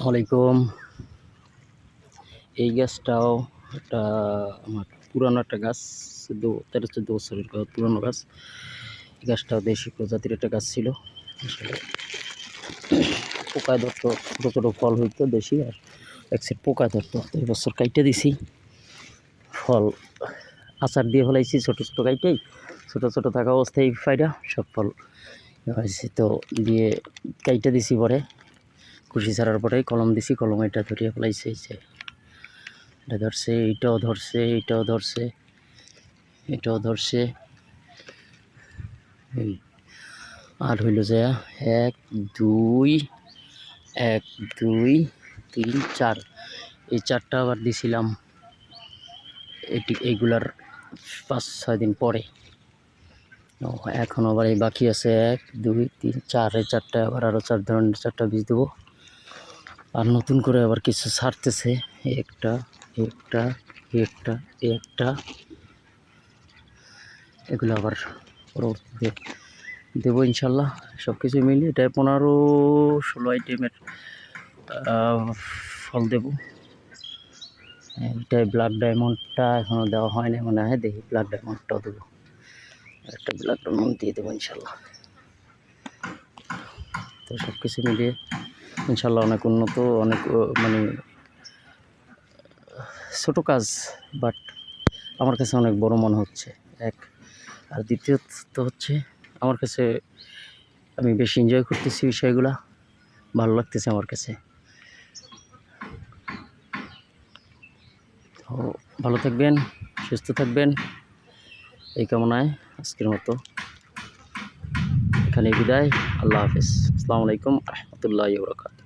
ওয়ালাইকুম। এই গাছটাও একটা আমার পুরানো একটা গাছ, 13-14 বছরের পুরানো গাছ। এই গাছটাও দেশি প্রজাতির একটা গাছ ছিল। আসলে পোকায় ধরতো, ছোটো ছোটো ফল হইতো দেশি, আর এক সাইড পোকায় ধরতো। এই বছর কাইটে দিছি, ফল আচার দিয়ে ফেলাইছি ছোটো ছোটো কাইটেই, ছোটো ছোটো থাকা অবস্থায় ফাইডা সব ফল হয়েছে। তো দিয়ে কাইটে দিছি, পরে কুশি ছাড়ার পরে কলম দিছি, কলম এটা ধরিয়ে ফেলাইছে। এটা ধরছে, এইটাও ধরছে, এইটাও ধরছে, এটাও ধরছে। এই আর হইল যে 1 2 1 2 3 4, এই 4টা আবার দিছিলাম এইগুলার 5-6 দিন পরে। এখন আবার এই বাকি আছে 1 2 3 4, এই 4টা আবার আরও 4 ধরনের 4টা বীজ দেবো। আর নতুন করে আবার কিছু ছাড়তেছে, একটা একটা একটা একটা, এগুলো আবার পরবর্তীতে দেবো ইনশাল্লাহ। সব কিছু মিলিয়ে এটা 15-16 আইটেমের ফল দেবো। এটাই ব্ল্যাক ডায়মন্ডটা এখনও দেওয়া হয়নি মনে হয়, দেখি ব্ল্যাক ডায়মন্ডটাও দেবো, একটা ব্ল্যাক ডায়মন্ড দিয়ে দেবো ইনশাল্লাহ। তো সব কিছু মিলিয়ে ইনশাল্লাহ অনেক উন্নত, অনেক মানে ছোটো কাজ, বাট আমার কাছে অনেক বড় মনে হচ্ছে। আর দ্বিতীয়ত হচ্ছে আমার কাছে, আমি বেশি এনজয় করতেছি বিষয়গুলা, ভালো লাগতেছে আমার কাছে। তো ভালো থাকবেন, সুস্থ থাকবেন, এই কামনায় আজকের মতো এখানে বিদায়। আল্লাহ হাফেজ। আসসালামু আলাইকুম রহমতুল্লাহি ওয়া বারাকাতুহু।